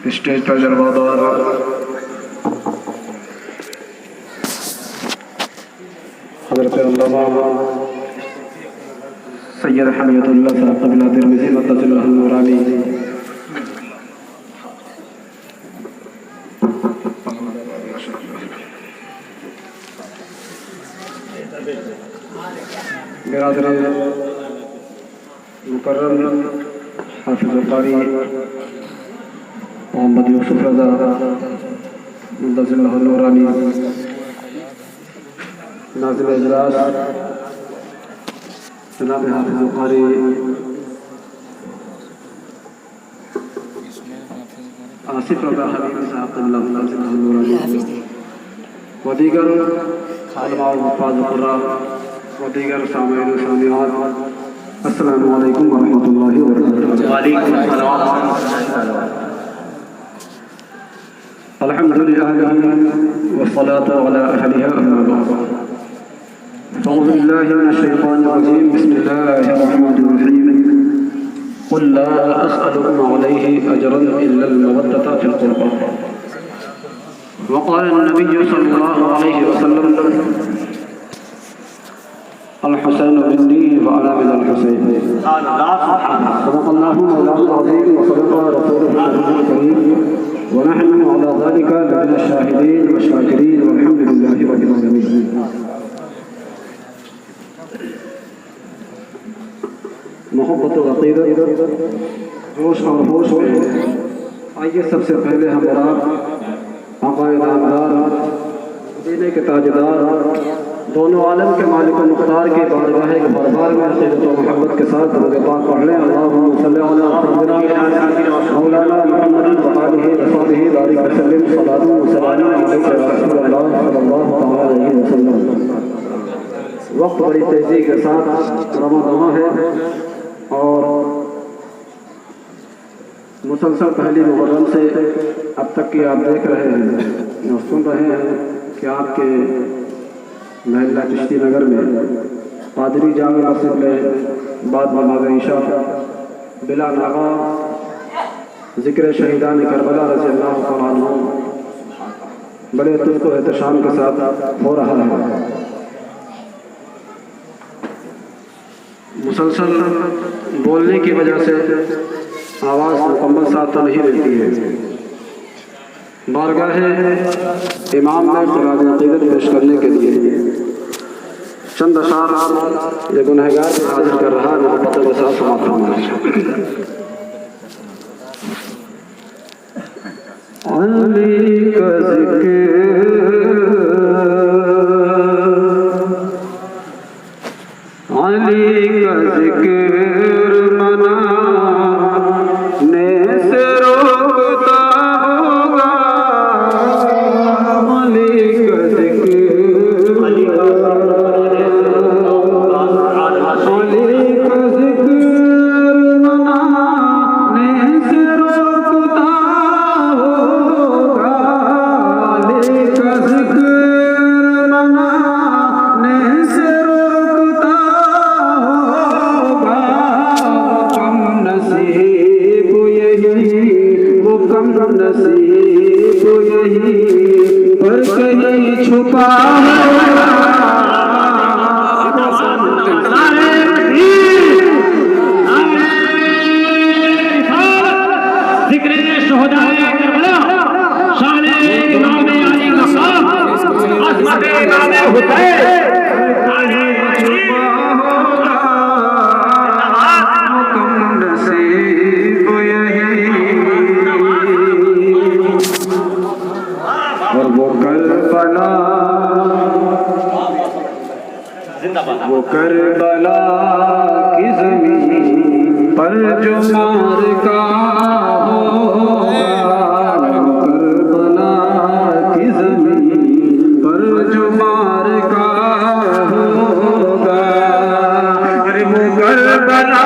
Stage پر جلوہ حضرت علامہ سید حمیت اللہ صاحب قبلہ ترمذی مدۃ اللہ النورانی برادر مکرم حافظ القاری محمد یوسف رضا مدۃ اللہ النورانی ناظم اجلاس جناب حافظ القاری آصف رضا حبیب صاحب اللہ النورانی و دیگر علماء و حفاظ قراء و دیگر سامعین و سامعات، السلام علیکم ورحمۃ اللہ وبرکاتہ۔ وعلیکم السلام ورحمۃ اللہ۔ الحمد للہ والصلاة على أهلها أما بعد، أعوذ بالله من الشيطان الرجيم، بسم الله الرحمن الرحيم، قل لا أسألكم عليه أجرا إلا المودة في القربى، وقال النبي صلى الله عليه وسلم الحسين مني وأنا من الحسين، صدق الله مولانا العظيم وصدق رسوله الكريم، ونحن على ذلك لمن الشاهدين والشاكرين والحمد لله رب العالمين۔ محبت و عقیدت جوش اور ہوش میں آئیے سب سے پہلے ہم آپ عقائد آمدار مدینے کے تاجدار دونوں عالم کے مالک و مختار کی بارگاہ کے دربار میں عقیدت و محبت کے ساتھ درود پاک پڑھ لیں۔ اللہم صلی علی مولانا محمد و آلہ و صحبہ بارک وسلم، صلاۃ و سلام علیک یا رسول اللہ صلی اللہ تعالی علیہ وسلم۔ وقت بڑی تیزی کے ساتھ رواں ہے اور مسلسل پہلی محرم سے اب تک کی آپ دیکھ رہے ہیں اور سن رہے ہیں کہ آپ کے محلہ چشتی نگر میں قادری جامع مسجد میں بعد نماز عشاء بلا ناغا ذکر شہیدان کربلا رضی اللہ تعالیٰ عنہ بڑے طرز و احتشام کے ساتھ ہو رہا ہے۔ مسلسل بولنے کی وجہ سے آواز مکمل ساتھ نہیں رہتی ہے۔ بارگاہ امام میں خراج عقیدت پیش کرنے کے لیے چند اشعار یہ گنہگار سے حاضر کر رہا ہے، محبت کے ساتھ سماعت فرمائیں۔ علی کا ذکر علی کا ذکر منانے سے روکتا ہوگا، علی کا ذکر علی کا ذکر منانے سے روکتا ہوگا، علی کا ذکر منانے سے نصیب یہی پر کہیں چھپا ذکر شہداء کربلا، شان امام علی مقام، عظمت امام حسین، وہ کربلا کی زمین پر جو مارکا ہوگا، کربلا کی زمین پر جو مارکا ہوگا، وہ کربلا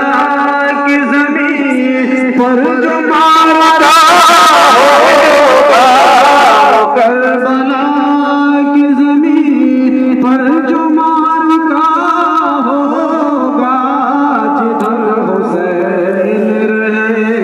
کی زمین پر جو مارکا ہوگا، کربلا کی زمین پر جو جدھر حسین رہے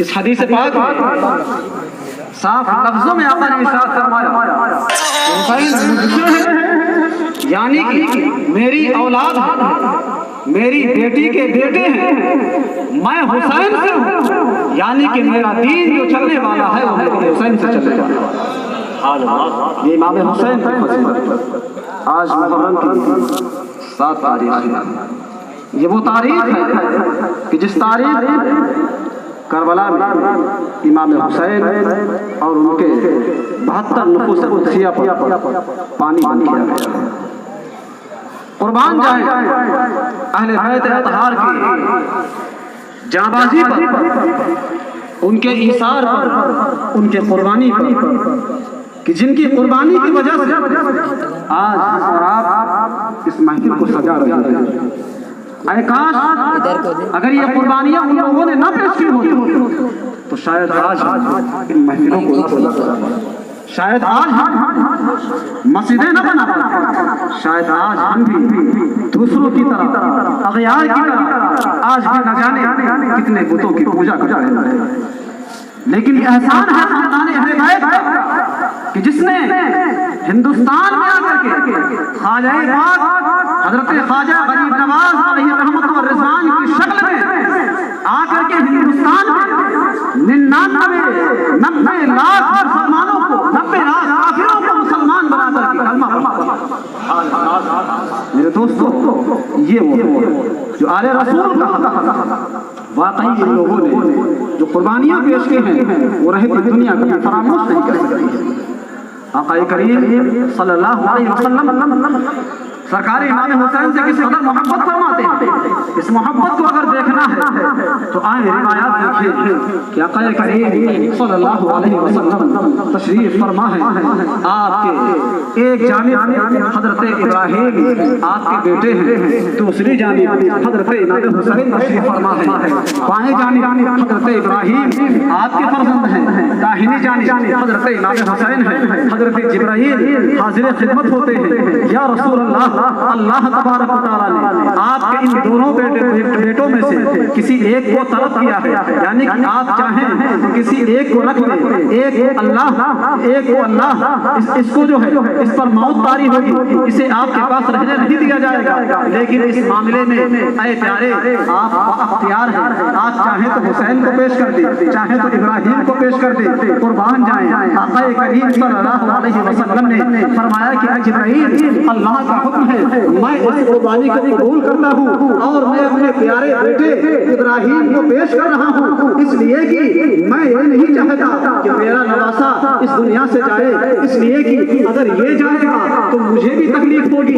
اس حدیث پاک میں صاف لفظوں میں آقا نے ارشاد فرمایا حسین مجھ سے ہے، یعنی کہ میری اولاد ہے، میری بیٹی کے بیٹے ہیں، میں حسین سے ہوں، یعنی کہ میرا دین جو چلنے والا ہے وہ میرے حسین سے چلنے والا ہے۔ یہ امام حسین کی فضیلت آج محرم کی 7 تاریخ ہے۔ یہ وہ تاریخ ہے کہ جس تاریخ کربلا میں امام حسین اور ان کے 72 نفوس قدسیہ پر پانی بند کیا گیا۔ قربان جائیں اہل بیت اطہار کی جانبازی پر، ان کے ایثار پر، ان کے قربانی پر، کہ جن کی قربانی کی وجہ سے آج آپ اس محفل کو سجا رہے ہیں۔ اے کاش اگر یہ قربانیاں ان لوگوں نے نہ پیش کی ہوتی تو شاید آج ان محفلوں کو نہ سجا، شاید آج مسجدیں نہ بنا، شاید آج ہم بھی دوسروں کی طرح اغیار کی طرح آج بھی نہ جانے کتنے بتوں کی پوجا کر رہے ہیں۔ لیکن یہ احسان ہے خاندان اہل بیت کا کہ جس نے ہندوستان میں آ کر کے خواجہ پاک حضرت خواجہ غریب نواز علیہ رحمت و رضوان کی شکل میں آ کر کے ہندوستان میں 90 لاکھ مسلمانوں کو، 90 لاکھ کافروں کو مسلمان بنا کر کے کلمہ پڑھا۔ میرے دوستو، یہ وہ جو آل رسول کا واقعی ان لوگوں نے جو قربانیاں پیش کی ہیں وہ رہتی دنیا کبھی فراموش نہیں کر سکتی۔ آقا کریم صلی اللہ علیہ وسلم سرکار امام حسین سے کس قدر محبت فرماتے ہیں۔ اس محبت کو اگر دیکھنا ہے تو آئیں روایات دیکھیں کہ آقا کریم صلی اللہ علیہ وسلم تشریف فرما ہے۔ آپ کے ایک جانب حضرت ابراہیم آپ کے بیٹے ہیں، دوسری جانب حضرت امام حسین تشریف فرما ہے۔ بائیں جانب حضرت ابراہیم آپ کے فرزند ہیں، داہنی جانب حضرت امام حسین ہیں۔ حضرت جبرائیل حاضر خدمت ہوتے ہیں، یا رسول اللہ، اللہ تبارک و تعالیٰ نے آپ کے ان دونوں بیٹوں میں سے کسی ایک کو طلب کیا ہے، یعنی کہ آپ چاہیں تو کسی ایک کو رکھ لیں، ایک کو اللہ اس کو جو ہے اس پر موت طاری ہوگی، اسے آپ کے پاس رہنے نہیں دیا جائے گا۔ لیکن اس معاملے میں اے پیارے آپ اختیار ہیں، آپ چاہیں تو حسین کو پیش کر دیں، چاہیں تو ابراہیم کو پیش کر دیں، قربان جائیں۔ آقا کریم صلی اللہ علیہ وسلم نے فرمایا کہ اے جبرائیل، اللہ کا حکم ہے، میں اس قربانی کو قبول کرتا ہوں اور میں اپنے پیارے بیٹے ابراہیم کو پیش کر رہا ہوں، اس لیے کہ میں یہ نہیں چاہتا کہ میرا نواسا اس دنیا سے جائے، اس لیے کہ اگر یہ جائے گا تو مجھے بھی تکلیف ہوگی،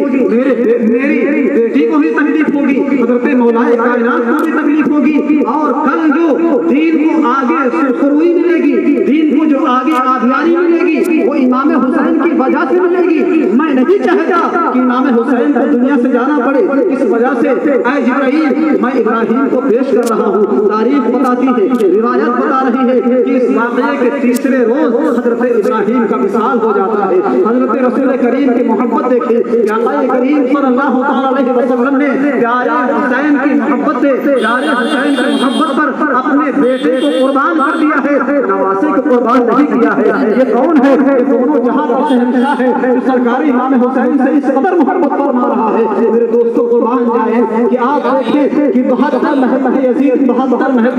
میری بیٹی کو بھی تکلیف ہوگی، حضرت مولا کائنات کو بھی تکلیف ہوگی، اور کل جو دین کو آگے سرخروئی ملے گی، دین کو جو آگے آبیاری ملے گی وہ امام حسین کی وجہ سے ملے گی۔ میں نہیں چاہتا کہ امام حسین کو دنیا سے جانا پڑے، اس وجہ سے اے جبرائیل میں ابراہیم کو پیش کر رہا ہوں۔ تاریخ بتاتی ہے، روایت بتا رہی ہے کہ اس واقعے کے تیسرے روز حضرت ابراہیم کا وصال ہو جاتا ہے۔ حضرت رسول کریم کی محبت دیکھیں کہ آقا کریم صلی اللہ علیہ وسلم نے پیارے حسین کی محبت سے، پیارے حسین کی محبت پر اپنے بیٹے کو قربان کر دیا ہے، نواسے کو قربان نہیں کیا ہے۔ یہ کون ہے؟ یہ دونوں جہاں کا شہنشاہ ہے، سرکاری امام حسین سے اس قدر محبت فرما رہا ہے۔ میرے دوستوں قربان جائیں کہ آپ دیکھیں کہ 72 محل یزید، 72 محل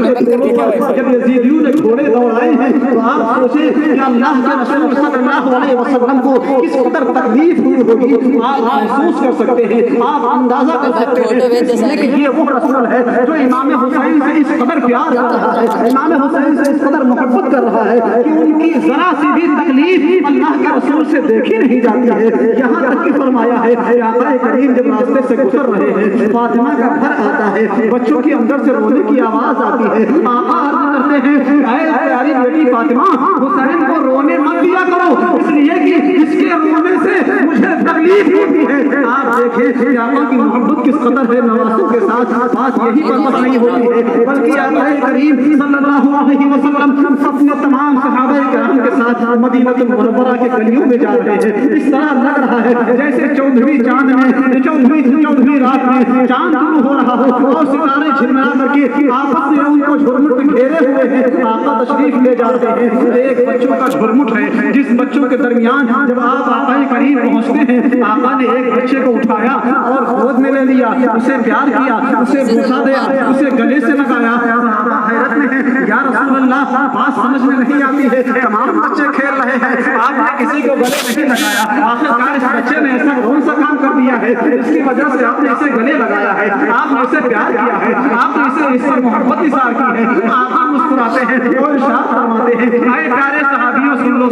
جب یزیدیوں نے گھوڑے دوڑائے ہیں تو آپ سوچیں کہ اللہ کے رسول صلی اللہ علیہ وسلم کو کس قدر تکلیف ہوئی ہوگی، آپ محسوس کر سکتے ہیں، آپ اندازہ کر سکتے ہیں۔ لیکن یہ وہ رسول ہے جو امام حسین سے اس قدر پیار کر رہا ہے، امام حسین سے اس قدر محبت کر رہا ہے کہ ان کی ذرا سی بھی تکلیف اللہ کے رسول سے دیکھی نہیں جاتی ہے۔ یہاں تک کہ فرمایا ہے کہ آقا کریم جب راستے سے گزر رہے ہیں، فاطمہ کا گھر آتا ہے، بچوں کے اندر سے رونے کی آواز آتی ہے، آقا عرض کرتے ہیں اے پیاری بیٹی فاطمہ، حسین کو رونے مت دیا کرو، اس لیے کہ اس کے رونے سے مجھے تکلیف ہوتی ہے۔ آپ دیکھیں کہ آقا کی محبت کس قدر ہے، نواسوں کے ساتھ بات یہی پر بس نہیں ہوتی ہے، بلکہ آقا کریم صلی اللہ علیہ وسلم اپنے تمام صحابہ کرام احترام کے ساتھ مدینہ المنورہ کے گلیوں میں جا رہے ہیں. اس طرح لگ رہا ہے جیسے 14ویں چاند میں 14ویں رات میں چاند طلوع ہو رہا ہو اور ستارے جھلملا کر کے آپس میں ان کو جھرمٹ گھیرے ہوئے ہیں. آقا تشریف لے جا رہے ہیں. ایک بچوں کا جھرمٹ ہے جس بچوں کے درمیان جب آپ آقا کریم پہنچتے ہیں آقا نے ایک بچے کو اٹھایا اور گود میں لے لیا, اسے پیار کیا, اسے بوسا دیا, اسے گلے سے لگایا. صحابہ حیرت میں ہیں, یا رسول اللہ بات سمجھ میں نہیں آتی ہے, تمام بچے کھیل رہے ہیں, آپ نے کسی کو گلے نہیں لگایا. آخرکار اس بچے نے ایسا کون سا کام کر دیا ہے اس کی وجہ سے آپ نے اسے گلے لگایا ہے, آپ نے اسے پیار کیا ہے, آپ نے اسے محبت اظہار کی ہے. آقا مسکراتے ہیں اور ارشاد فرماتے ہیں, اے پیارے صحابیوں سن لو,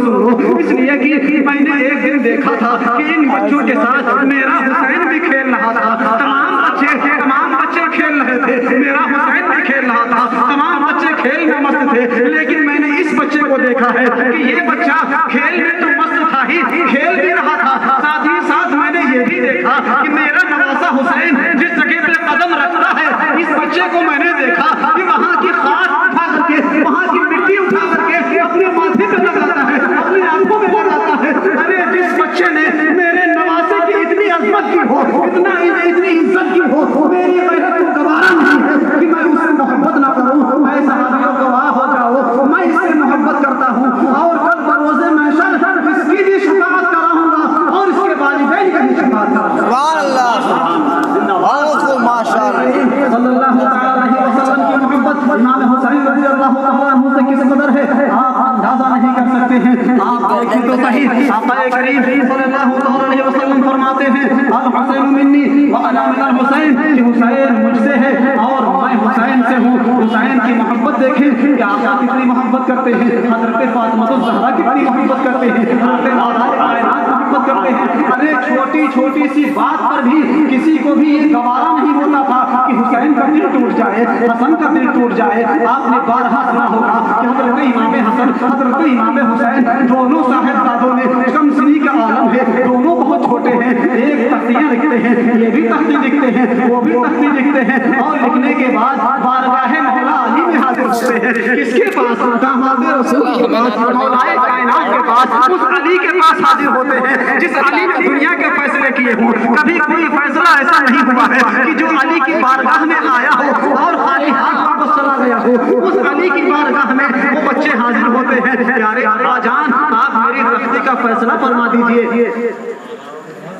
اس لیے کہ میں نے ایک دن دیکھا تھا کہ ان بچوں کے ساتھ میرا حسین بھی کھیل رہا تھا. تمام بچے کھیل رہے تھے, میرا حسین بھی کھیل رہا تھا, تمام بچے کھیل میں مست تھے, لیکن میں نے اس بچے کو دیکھا ہے کہ یہ بچہ کھیل میں تو مست تھا ہی, کھیل بھی رہا تھا, ساتھ ہی ساتھ میں نے یہ بھی دیکھا کہ میرا نواسا حسین جس جگہ پہ قدم رکھتا ہے اس بچے کو میں نے دیکھا کہ وہاں کی خاک اٹھا کر کے, وہاں کی مٹی اٹھا کر کے اپنے ماتھے پہ لگاتا ہے, اپنے آنکھوں میں لگاتا ہے. ارے جس بچے نے میرے نواسے کی اتنی عظمت کی ہو, اتنی عزت کی ہو, میری غیرت کو گوارا نہیں ہے کہ میں اس سے محبت نہ کروں. اے صحابیوں گواہ ہو جاؤ, میں اس سے محبت کرتا ہوں اور کل بروز محشر اس کی بھی شفاعت کراؤں گا اور اس کے والدین کی بھی شفاعت کراؤں گا. سبحان اللہ, ماشاء اللہ. صلی اللہ علیہ وسلم کی محبت امام حسین رضی اللہ عنہ سے کس قدر ہے آپ اندازہ نہیں کر سکتے ہیں. آپ دیکھیں تو صحیح, آقا کریم صلی اللہ علیہ وسلم فرماتے ہیں الحسین منی وانا من الحسین, کہ حسین مجھ سے ہے اور میں حسین سے ہوں. حسین کی محبت دیکھیں کہ آقا کتنی محبت کرتے ہیں, حضرت فاطمہ الزہرا کتنی محبت کرتے ہیں, حضرت مولا کائنات محبت کرتے ہیں. ارے چھوٹی سی بات پر بھی کسی کو بھی یہ گوارا نہیں ہوتا تھا کہ حسین کا دل ٹوٹ جائے, حسن کا دل ٹوٹ جائے. آپ نے بارہا سنا ہوگا کہ حضرت امام حسن, حضرت امام حسین دونوں صاحبزادوں نے کم سنی کا عالم ہے, دونوں بہت چھوٹے ہیں. ایک تختیاں لکھتے ہیں, یہ بھی تختی لکھتے ہیں, وہ بھی تختی لکھتے ہیں, اور لکھنے کے بعد بارگاہ مولا علی میں حاضر ہوتے ہیں. کس کے پاس؟ داماد رسول کے پاس, مولا کائنات کے پاس, اس علی کے پاس حاضر ہوتے ہیں جس علی نے دنیا کے فیصلے کیے ہوں. کبھی کوئی فیصلہ ایسا نہیں ہوا ہے کہ جو علی کی بارگاہ میں آیا ہو اور خالی ہاتھ واپس چلا گیا ہو. اس علی کی بارگاہ میں وہ بچے حاضر ہوتے ہیں. پیارے آقا جان, آپ میری تختی کا فیصلہ فرما دیجئے.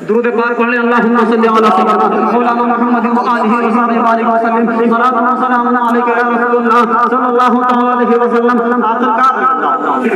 درود پاک پڑھ لیں, اللہم صلی علی سیدنا مولانا محمد و آلہ و صحبہ وسلم. صلاۃ و سلام علیک یا رسول اللہ صلی اللہ علیہ وسلم. آخر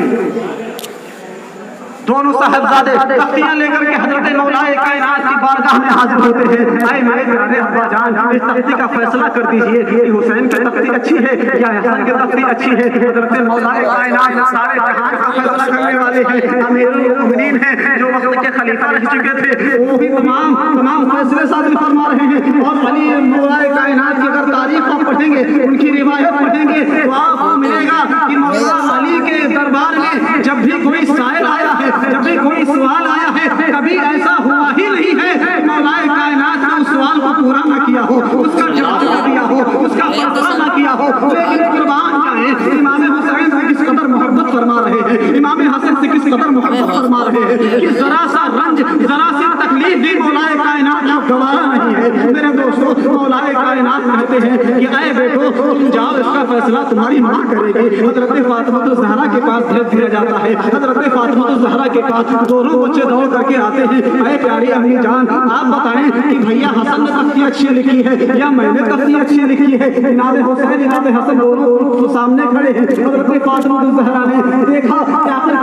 دونوں صاحبزادے تختیاں لے کر کے حضرت مولا کائنات کی بارگاہ میں حاضر ہوتے ہیں. اے میرے پیارے ابا جان, اس تختی کا فیصلہ کر دیجئے کہ حسین کی تختی اچھی ہے یا حسن کی تختی اچھی ہے. حضرت مولا کائنات سارے جہان کا فیصلہ کرنے والے ہیں, امیر المؤمنین ہیں, جو وقت کے خلیفہ رہ چکے تھے, وہ بھی تمام فیصلے صادر فرما رہے ہیں. اور علی مولا کائنات کی اگر تاریخ آپ پڑھیں گے, ان کی روایت پڑھیں گے, تو آپ کو ملے گا کہ مولا علی کے دربار میں جب بھی کوئی سائل آیا ہے, جب بھی کوئی سوال آیا ہے, کبھی ایسا ہوا ہی نہیں ہے کہ مولا کائنات نے اس سوال کو پورا نہ کیا ہو, اس کا جواب نہ دیا ہو, اس کا فیصلہ نہ کیا ہو. لیکن قربان جائیں, امام حسین سے کس قدر محبت فرما رہے ہیں, امام حسن سے کس قدر محبت فرما رہے ہیں کہ ذرا سا رنج, ذرا سی تکلیف بھی مولا کائنات کا گوارا نہیں ہے. میرے دوستو, مولا کائنات کہتے ہیں کہ اے بیٹو تم جاؤ, اس کا فیصلہ تمہاری ماں کرے گی. حضرت فاطمہ الزہرا کے پاس بھیج دیا جاتا ہے. حضرت فاطمہ الزہرا کے پاس دونوں بچے دوڑ کر کے آتے ہیں. اے پیاری امی جان, آپ بتائیں کہ بھیا حسن نے تختی اچھی لکھی ہے یا میں نے تختی اچھی لکھی ہے؟ جناب حسین جناب حسن دونوں سامنے کھڑے ہیں. حضرت فاطمہ الزہرا نے دیکھا کہ آخر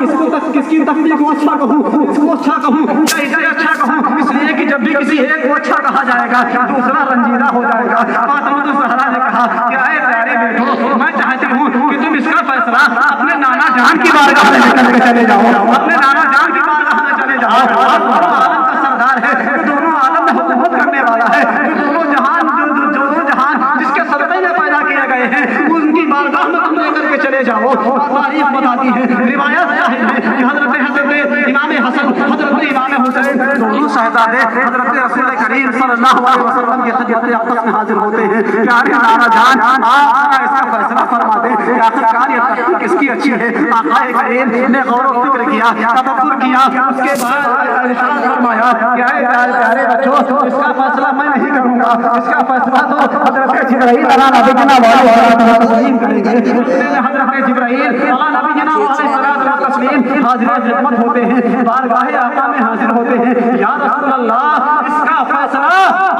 کس کی تختی کو اچھا کہوں, اس کو اچھا کہوں یا اسے اچھا کہوں, اس لیے کہ جب بھی کسی ایک کو اچھا کہا جائے گا دوسرا رنجیدہ ہو جائے گا. فاطمہ الزہرا نے کہا کہ اے پیارے بیٹو, میں چاہتی ہوں کہ تم اس کا فیصلہ اپنے نانا جان کی بارگاہ میں لے کر کے چلے جاؤ, اپنے نانا جان کی بارگاہ میں چلے جاؤ. آپ دونوں عالم کا سردار ہے, جو دونوں عالم میں حکومت کرنے والا ہے, جو دونوں جہان جس کے صدقے میں پیدا کیے گئے ہیں, ان کی بارگاہ میں تم لے کر کے چلے جاؤ. تاریخ بتاتی ہے, روایت ظاہر ہے کہ حضرت امام حسن, حضرت امام حسین دونوں شہزادے حضرت رسول کریم صلی اللہ علیہ وسلم کی خدمت اقدس میں حاضر ہوتے ہیں. پیارے نانا جان آپ اس کا فیصلہ فرما دیں کہ آخرکار یہ تختی کس کی اچھی ہے. آقا کریم نے غور و فکر کیا, تفکر کیا, اس کے بعد ارشاد فرمایا کہ اے پیارے بچوں اس کا فیصلہ میں نہیں کروں گا, اس کا فیصلہ تو حضرت جبرائیل علیہ السلام تسلیم کریں گے. حضرت جبرائیل علیہ السلام تسلیم حاضر خدمت ہوتے ہیں, بارگاہ آقا میں حاضر ہوتے ہیں. یا رسول اللہ اس کا فیصلہ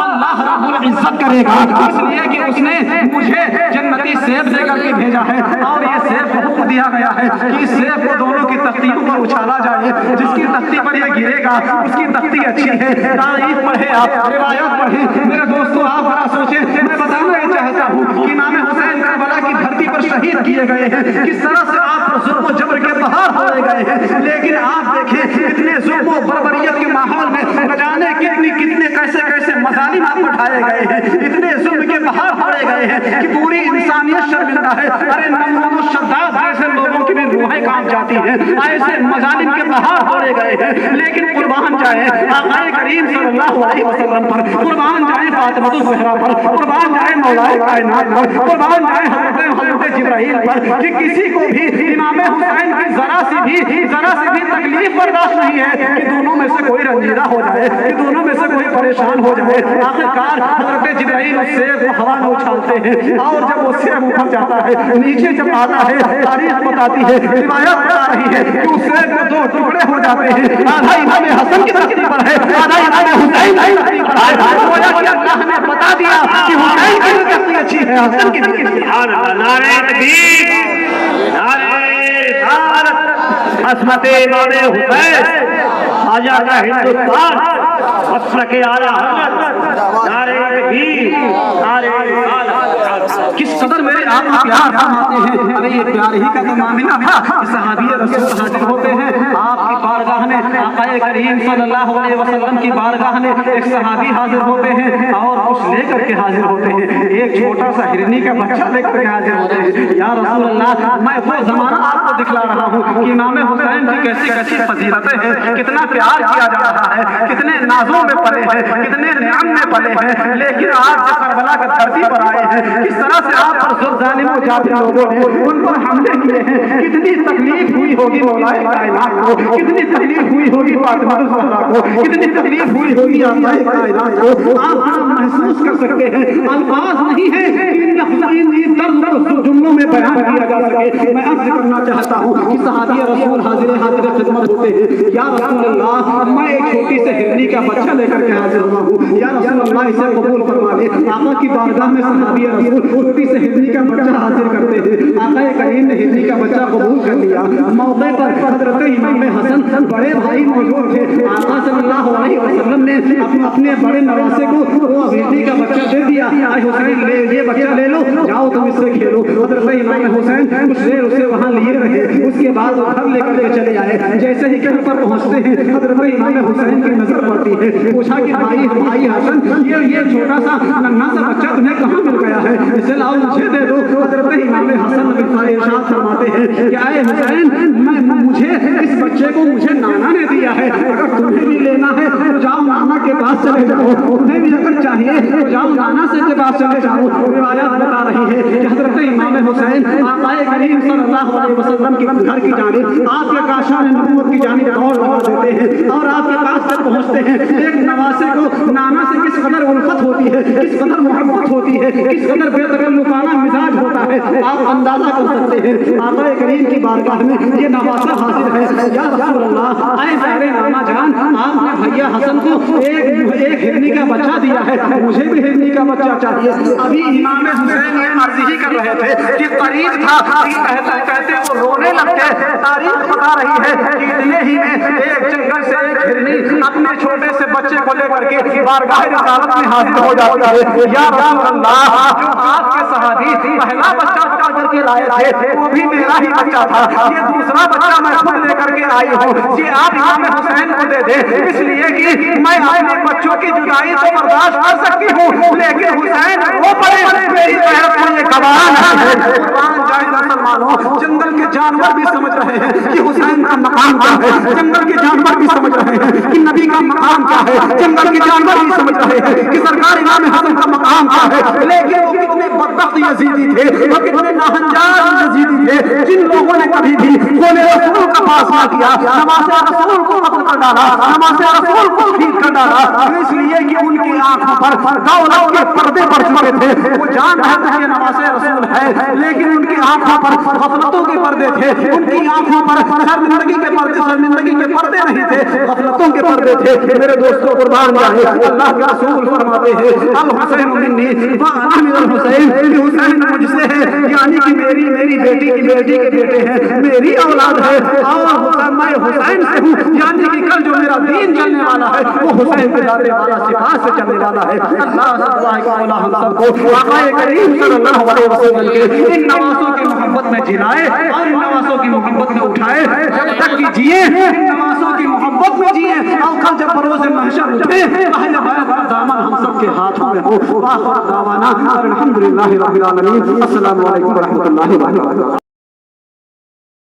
اللہ رب العزت کرے گا, اس لیے کہ اس نے مجھے جنتی سیب دے کر کے بھیجا ہے اور یہ سیب حکم دیا گیا ہے کہ اس سیب کو دونوں کی تختیوں پر اچھالا جائے. جس کی تختی پر یہ گرے گا اس کی تختی اچھی ہے. تاریخ پڑھے آپ, روایت پڑھیں. میرے دوستو آپ بڑا سوچیں, میں بتانا یہ چاہتا ہوں کہ امام حسین کربلا کی دھرتی پر شہید کیے گئے ہیں, کس طرح سے آپ پر ظلم و جبر کے بہار ہوئے گئے ہیں. لیکن آپ دیکھیں کتنے ظلم و بربریت کے ماحول میں نہ جانے کتنے کیسے مظالم آپ اٹھائے گئے ہیں, اتنے ظلم کے بہار ہوئے گئے ہیں کہ پوری انسانیت شرمندہ ہے. ارے نمرود و شداد جیسے لوگوں کی بھی روحیں کانپ جاتی ہیں, ایسے مظالم کے بہار ہوئے گئے ہیں. لیکن قربان جائیں آقا کریم صلی اللہ علیہ وسلم پر, قربان جائیں فاطمہ الزہرا پر, قربان جائیں مولا کائنات پر, قربان جائیں حضرت جبرائیل پر کہ کسی کو بھی امام حسین کی ذرا سی بھی تکلیف برداشت نہیں ہے کہ دونوں میں سے کوئی رنجیدہ ہو جائے, کہ دونوں میں سے کوئی پریشان ہو جائے. آخرکار حضرت جبرائیل اس سیب کو ہوا میں اچھالتے ہیں اور جب وہ سیب اوپر جاتا ہے نیچے جب آتا ہے تاریخ بتاتی ہے, روایت بتا رہی ہے کہ اس سیب کو دو ٹکڑے ہو جاتے ہیں. آدھا امام حسن کی تختی پر ہے, آدھا امام حسین کی تختی پر ہے. گویا کہ اللہ نے بتا دیا کہ حسین کی تختی اچھی ہے, حسن کی تختی. نعرہ تکبیر, نعرہ رسالت, عصمت امام حسین خواجہ کا ہندوستان, مفرق اعلی حضرت, نعرہ تکبیر, نعرہ رسالت. کس قدر میرے آقا پیار فرماتے ہیں. ارے یہ پیار ہی کا تو معاملہ تھا. صحابی رسول حاضر ہوتے ہیں آپ کی بارگاہ میں, آقا کریم صلی اللہ علیہ وسلم کی بارگاہ میں ایک صحابی حاضر ہوتے ہیں اور کچھ لے کر کے حاضر ہوتے ہیں. ایک چھوٹا سا ہرنی کا بچہ لے کر کے حاضر ہوتے ہیں. یا رسول اللہ میں وہ زمانہ آپ کو دکھلا رہا ہوں کہ امام حسین کی کیسی فضیلتیں ہیں, کتنا پیار کیا جا رہا ہے, کتنے نازوں میں پلے ہیں, کتنے نعم میں پلے ہیں. لیکن آپ جب کربلا کی دھرتی پر آئے ہیں کس طرح سے آپ پر ظالم و جابر لوگوں نے ان پر حملے کیے ہیں. کتنی تکلیف ہوئی ہوگی مولا کائنات کو, کتنی تکلیف ہوئی ہوگی فاطمہ الزہرا کو, کتنی تکلیف ہوئی ہوگی آقا کائنات کو. آپ محسوس کر سکتے ہیں, الفاظ نہیں ہے ان طرز جملوں میں بیان کیا جا سکے. میں عرض کرنا چاہتا ہوں کہ صحابی رسول حاضر خدمت ہوتے ہیں. یا رسول اللہ میں ایک چھوٹی سے ہرنی کا بچہ لے کر کے حاضر ہوا ہوں, یا رسول اللہ اسے قبول فرما لے. آقا کی بارگاہ میں صحابی رسول چھوٹی سے ہرنی کا بچہ حاضر کرتے ہیں. آقا کریم نے ہرنی کا بچہ قبول کر لیا. موقع پر حضرت امام حسن بڑے بھائی موجود تھے. آقا صلی اللہ علیہ وسلم نے اپنے بڑے نواسے کو وہ ہرنی کا بچہ دے دیا. اے حسین یہ بچہ لے لو, جاؤ تم اس سے کھیلو. حضرت امام حسین کچھ دیر اسے وہاں لیے رہے. اس کے بعد وہ گھر لے کر کے چلے آئے. جیسے ہی گھر پر پہنچتے ہیں حضرت امام حسین کی نظر پڑتی ہے. پوچھا کہ بھائی حسن یہ چھوٹا سا ننھا سا بچہ تمہیں کہاں مل گیا ہے, اسے لاؤ مجھے دے دو. حضرت امام حسن ارشاد فرماتے ہیں کہ اے حسین مجھے اس بچے کو مجھے نانا نے دیا ہے, اگر تمہیں بھی لینا ہے تو جاؤ نانا کے پاس چلے جاؤ, تمہیں بھی اگر چاہیے تو جاؤ نانا سے کے پاس چلے جاؤ. روایات بتا رہی ہے کہ حضرت امام حسین آقا کریم صلی اللہ علیہ وسلم کے گھر کی جانب آپ کے کاشان نبوت کی جانب دوڑ لگا دیتے ہیں اور آپ کے پاس جب پہنچتے ہیں ایک نواسے کو نانا سے کس قدر الفت ہوتی ہے, کس قدر محبت ہوتی ہے, کس قدر بے تکلفانہ مزاج ہوتا ہے, آپ اندازہ کر سکتے ہیں. آقا کریم کی بارگاہ میں یہ نواسا حاضر ہے. یا رسول اللہ اے پیارے نانا جان آپ نے بھیا حسن کو ایک ہرنی کا بچہ دیا ہے, مجھے بھی ہرنی کا بچہ چاہیے. ابھی امام حسین یہ عرض ہی کر رہے تھے کہ قریب تھا کہتے وہ رونے لگتے. تاریخ بتا رہی ہے کہ اتنے ہی میں ایک جنگل سے ایک ہرنی اپنے چھوٹے سے بچے کو لے کر کے بارگاہ رسالت میں حاضر ہو جاتی ہے. یا رسول اللہ جو آپ کے صحابی پہلا بچہ پکڑ کر کے لائے تھے وہ بھی میرا ہی بچہ تھا, یہ دوسرا بچہ میں خود لے کر کے آئی ہوں کہ آپ امام حسین کو دے دیں, اس لیے کہ میں اپنے بچوں کی جدائی تو برداشت کر سکتی ہوں لیکن حسین وہ پڑے میری غیرت کو یہ گوارا نہیں ہے. قربان جائے مسلمانوں جنگل کے جانور بھی سمجھ رہے ہیں کہ حسین کا مقام کیا ہے، جنگل کے جانور بھی سمجھ رہے ہیں کہ نبی کا مقام کیا ہے، جنگل کے جانور بھی سمجھ رہے ہیں کہ سرکار امام حسن کا مقام کیا ہے، لیکن وہ کتنے بدبخت یزیدی تھے، وہ کتنے ناہنجار یزیدی تھے جن لوگوں نے کبھی بھی قول رسول کا پاس نہ کیا، نماز رسول کو قتل کر ڈالا، نماز رسول کو شہید کر ڈالا، اس لیے کہ ان کی آنکھوں پر دولت کے پردے پڑ چکے تھے، وہ جان رہے تھے کہ نماز رسول ہے لیکن ان کی آنکھوں پر غفلتوں کے پردے تھے، ان کی آنکھوں پر شرمندگی کے پردے نہیں تھے، غفلتوں کے پردے تھے۔ میرے دوستوں قربان جائے اللہ کے رسول فرماتے ہیں الحسین منی وأحمد الحسین، حسین مجھ سے ہے یعنی کہ میری بیٹی کی بیٹی کے بیٹے ہیں، میری اولاد ہے، اور میں حسین سے ہوں یعنی کہ کل جو میرا دین چلنے والا ہے وہ حسین کے جانے والا صفات سے چلنے والا ہے۔ اللہ تعالیٰ ہم سب کو آقا کریم صلی اللہ علیہ وسلم کے ان نوازوں کی محبت میں جلائے اور ان نوازوں کی محبت میں اٹھائے، جب تک کہ جیے ان نوازوں کی محبت میں جیے، اور کل جب بروز محشر اٹھے اہل بیت کا دامن ہم سب کے ہاتھوں میں ہو۔ وآخر دعوانا الحمدللہ رب العالمین۔ السلام علیکم ورحمۃ اللہ وبرکاتہ۔